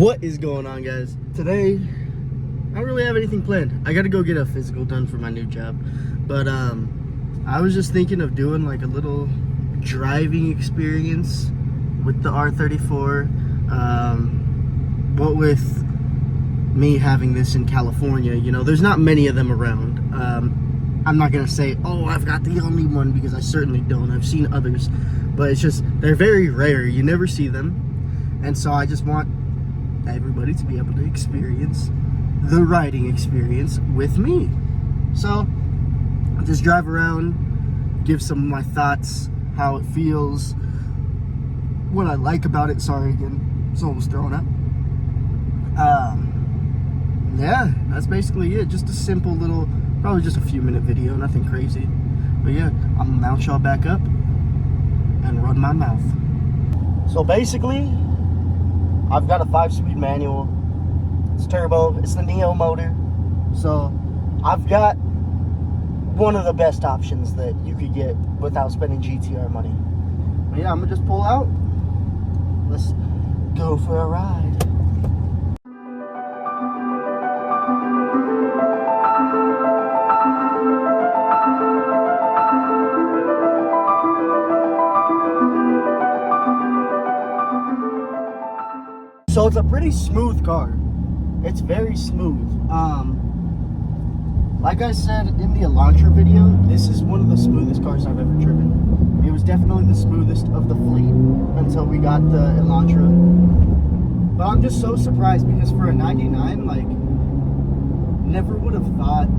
What is going on, guys? Today, I don't really have anything planned. I gotta go get a physical done for my new job. But I was just thinking of doing like a little driving experience with the R34. What with me having this in California, you know, there's not many of them around. I'm not gonna say, oh, I've got the only one, because I certainly don't. I've seen others, but it's just, they're very rare. You never see them. And so I just want everybody to be able to experience the riding experience with me. So I'll just drive around, give some of my thoughts, how it feels, what I like about it. Sorry again, someone was throwing up. Yeah, that's basically it. Just a simple little, probably just a few minute video, nothing crazy. But yeah, I'm gonna mount y'all back up and run my mouth. So basically, I've got a 5-speed manual. It's turbo, it's the Neo motor. So I've got one of the best options that you could get without spending GTR money. But yeah, I'm gonna just pull out. Let's go for a ride. So it's a pretty smooth car. It's very smooth. Like I said in the Elantra video, this is one of the smoothest cars I've ever driven. It was definitely the smoothest of the fleet until we got the Elantra. But I'm just so surprised, because for a 99, like, never would have thought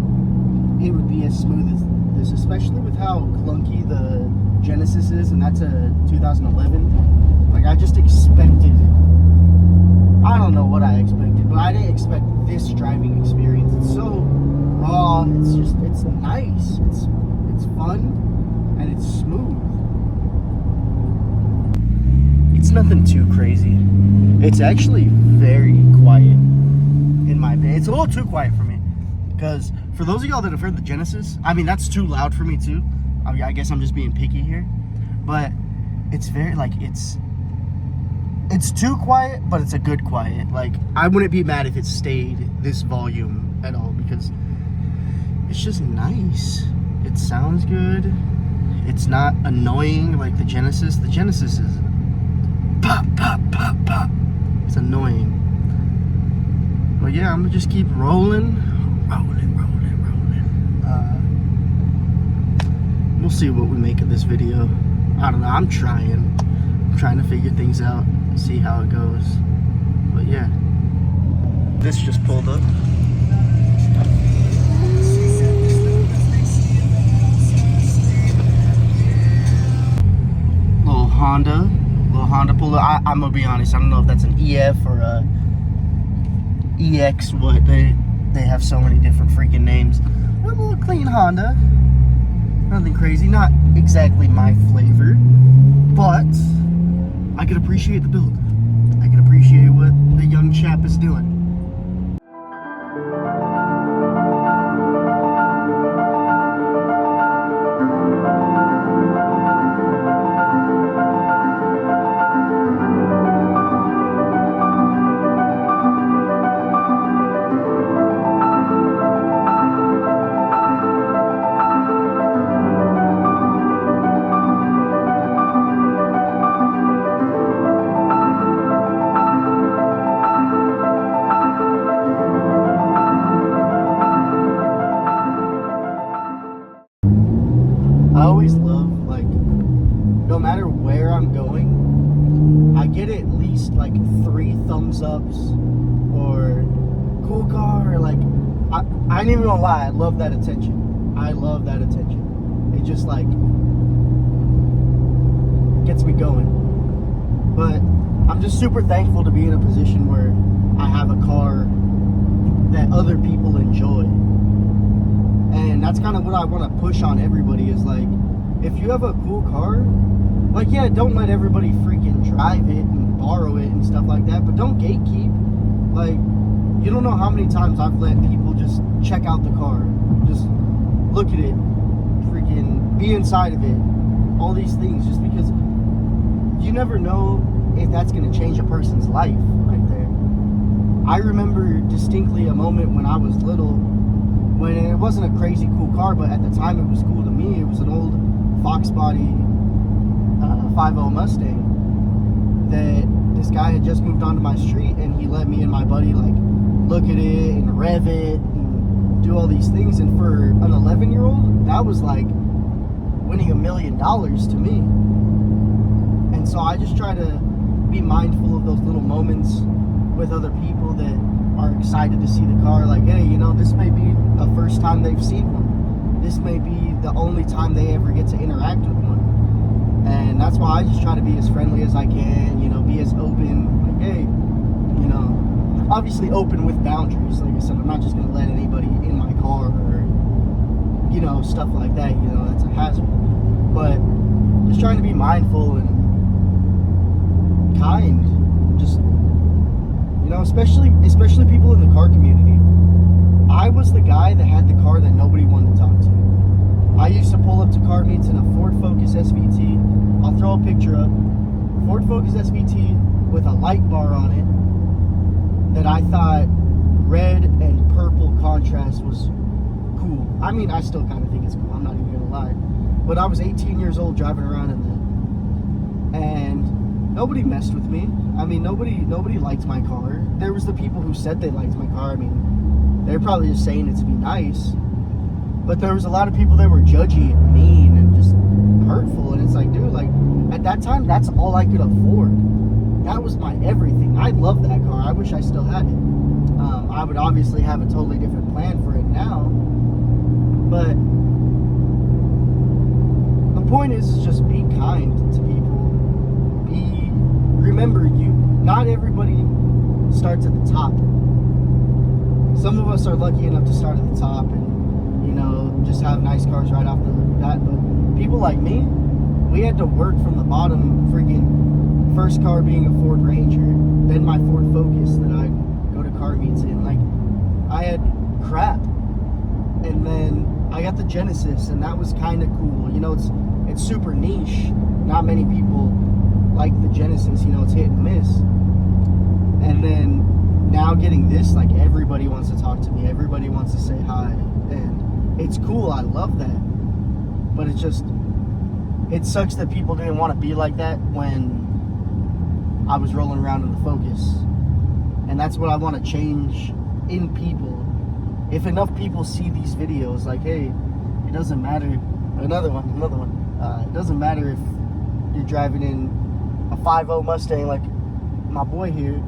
it would be as smooth as this, especially with how clunky the Genesis is, and that's a 2011. Like, I just expected, I don't know what I expected, but I didn't expect this driving experience. It's so raw, it's just, it's nice, it's fun, and it's smooth. It's nothing too crazy. It's actually very quiet, in my opinion. It's a little too quiet for me, because for those of y'all that have heard the Genesis, I mean, that's too loud for me too. I guess I'm just being picky here, but it's very, like, it's too quiet, but it's a good quiet. Like, I wouldn't be mad if it stayed this volume at all, because it's just nice. It sounds good. It's not annoying like the Genesis. The Genesis is pop, pop, pop, pop. It's annoying. But yeah, I'm gonna just keep rolling. We'll see what we make of this video. I don't know, I'm trying to figure things out, see how it goes. But yeah, this just pulled up. Little Honda pulled up. I'm gonna be honest, I don't know if that's an EF or a EX. What, they have so many different freaking names. A little clean Honda, nothing crazy, not exactly my flavor, but I can appreciate the build. I can appreciate what the young chap is doing. I always love, like, no matter where I'm going, I get at least like 3 thumbs ups or cool car, or like, I ain't even gonna lie, I love that attention. I love that attention. It just, like, gets me going. But I'm just super thankful to be in a position where I have a car that other people enjoy. And that's kind of what I want to push on everybody, is like, if you have a cool car, like, yeah, don't let everybody freaking drive it and borrow it and stuff like that, but don't gatekeep. Like, you don't know how many times I've let people just check out the car, just look at it, freaking be inside of it, all these things, just because you never know if that's going to change a person's life right there. I remember distinctly a moment when I was little, when it wasn't a crazy cool car, but at the time it was cool to me. It was an old Fox body 5.0 Mustang that this guy had just moved onto my street, and he let me and my buddy like look at it and rev it and do all these things. And for an 11-year-old, that was like winning $1 million to me. And so I just try to be mindful of those little moments with other people that are excited to see the car. Like, hey, you know, this may be the first time they've seen one. This may be the only time they ever get to interact with one. And that's why I just try to be as friendly as I can, you know, be as open. Like, hey, you know, obviously open with boundaries. Like I said, I'm not just going to let anybody in my car or, you know, stuff like that. You know, that's a hazard. But just trying to be mindful and kind. Just, you know, especially people in the car community. I was the guy that had the car that nobody wanted to talk to. I used to pull up to car meets in a Ford Focus SVT. I'll throw a picture up. Ford Focus SVT with a light bar on it that I thought red and purple contrast was cool. I mean, I still kind of think it's cool. I'm not even going to lie. But I was 18 years old driving around in that. And nobody messed with me. I mean, nobody liked my car. There was the people who said they liked my car. I mean, they're probably just saying it to be nice. But there was a lot of people that were judgy and mean and just hurtful. And it's like, dude, like, at that time, that's all I could afford. That was my everything. I love that car. I wish I still had it. I would obviously have a totally different plan for it now. But the point is just be kind to people. Remember, not everybody starts at the top. Some of us are lucky enough to start at the top and, you know, just have nice cars right off the bat. But people like me, we had to work from the bottom. Freaking first car being a Ford Ranger, then my Ford Focus that I'd go to car meets in. Like, I had crap. And then I got the Genesis, and that was kind of cool. You know, it's super niche. Not many people like the Genesis, you know, it's hit and miss. And then now getting this, like, everybody wants to talk to me, everybody wants to say hi, and it's cool. I love that. But it sucks that people didn't want to be like that when I was rolling around in the Focus. And that's what I want to change in people. If enough people see these videos, like, hey, it doesn't matter. Another one. It doesn't matter if you're driving in a 5.0 Mustang like my boy here,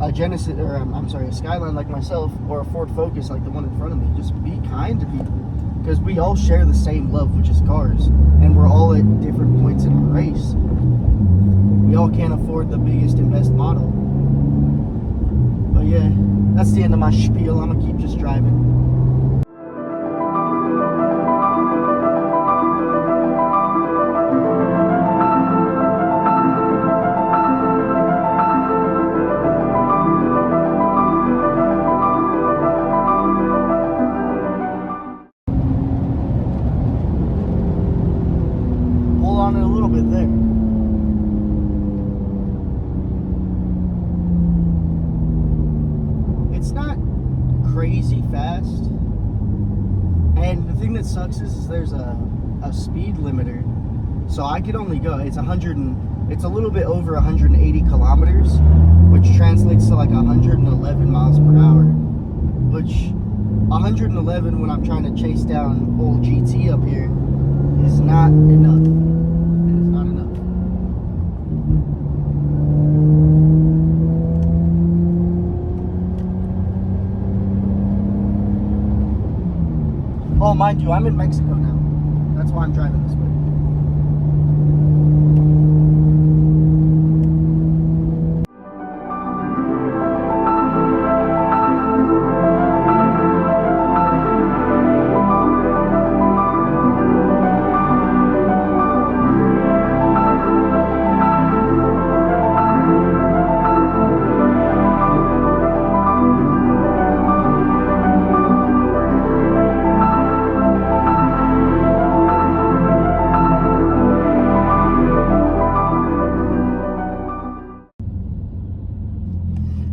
a Genesis, or I'm sorry, a Skyline like myself, or a Ford Focus like the one in front of me. Just be kind to people, because we all share the same love, which is cars, and we're all at different points in our race. We all can't afford the biggest and best model. But yeah, that's the end of my spiel. I'm gonna keep just driving. On it a little bit there. It's not crazy fast, and the thing that sucks is there's a speed limiter, so I could only go, it's a little bit over 180 kilometers, which translates to like 111 miles per hour, which 111 when I'm trying to chase down old GT up here is not enough. Oh, mind you, I'm in Mexico now. That's why I'm driving this way.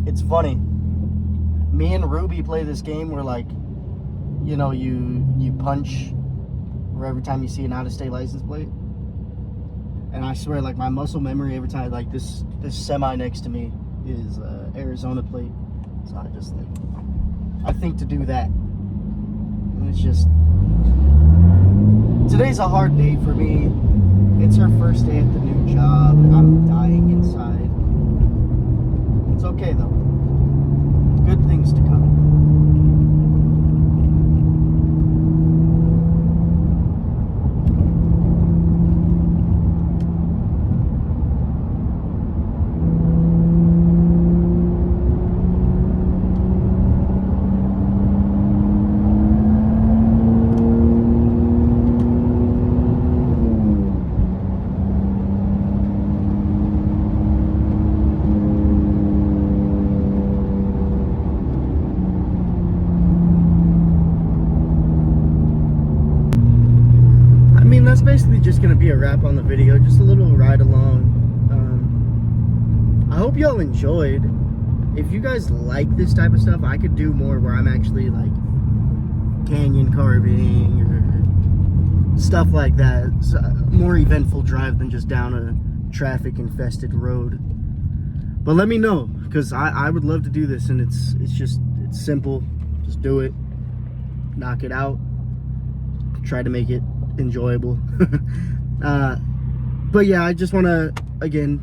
it's funny. Me and Ruby play this game where, like, you know, you punch or every time you see an out-of-state license plate. And I swear, like, my muscle memory every time, like, this semi next to me is Arizona plate. So I just, like, I think to do that. And it's just, today's a hard day for me. It's her first day at the new job, and I'm dying inside. It's okay, though. Good things to come. That's basically just gonna be a wrap on the video, just a little ride along. I hope y'all enjoyed. If you guys like this type of stuff, I could do more where I'm actually like canyon carving or stuff like that. It's a more eventful drive than just down a traffic infested road. But let me know, because I would love to do this, and it's simple. Just do it, knock it out, try to make it enjoyable. But yeah, I just want to again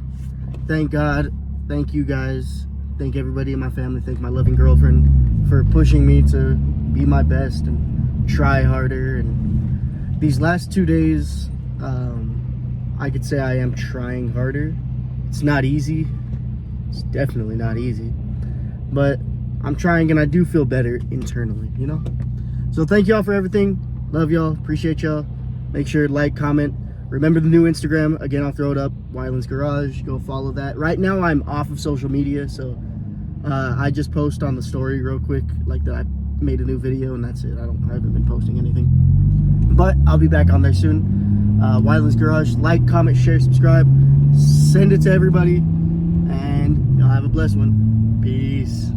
thank God, thank you guys, thank everybody in my family, thank my loving girlfriend for pushing me to be my best and try harder. And these last 2 days, I could say I am trying harder. It's not easy, it's definitely not easy, but I'm trying, and I do feel better internally, you know. So thank y'all for everything. Love y'all, appreciate y'all. Make sure to like, comment. Remember the new Instagram. Again, I'll throw it up. Wyland's Garage. Go follow that. Right now, I'm off of social media, so I just post on the story real quick, like that I made a new video, and that's it. I haven't been posting anything. But I'll be back on there soon. Wyland's Garage. Like, comment, share, subscribe. Send it to everybody, and y'all have a blessed one. Peace.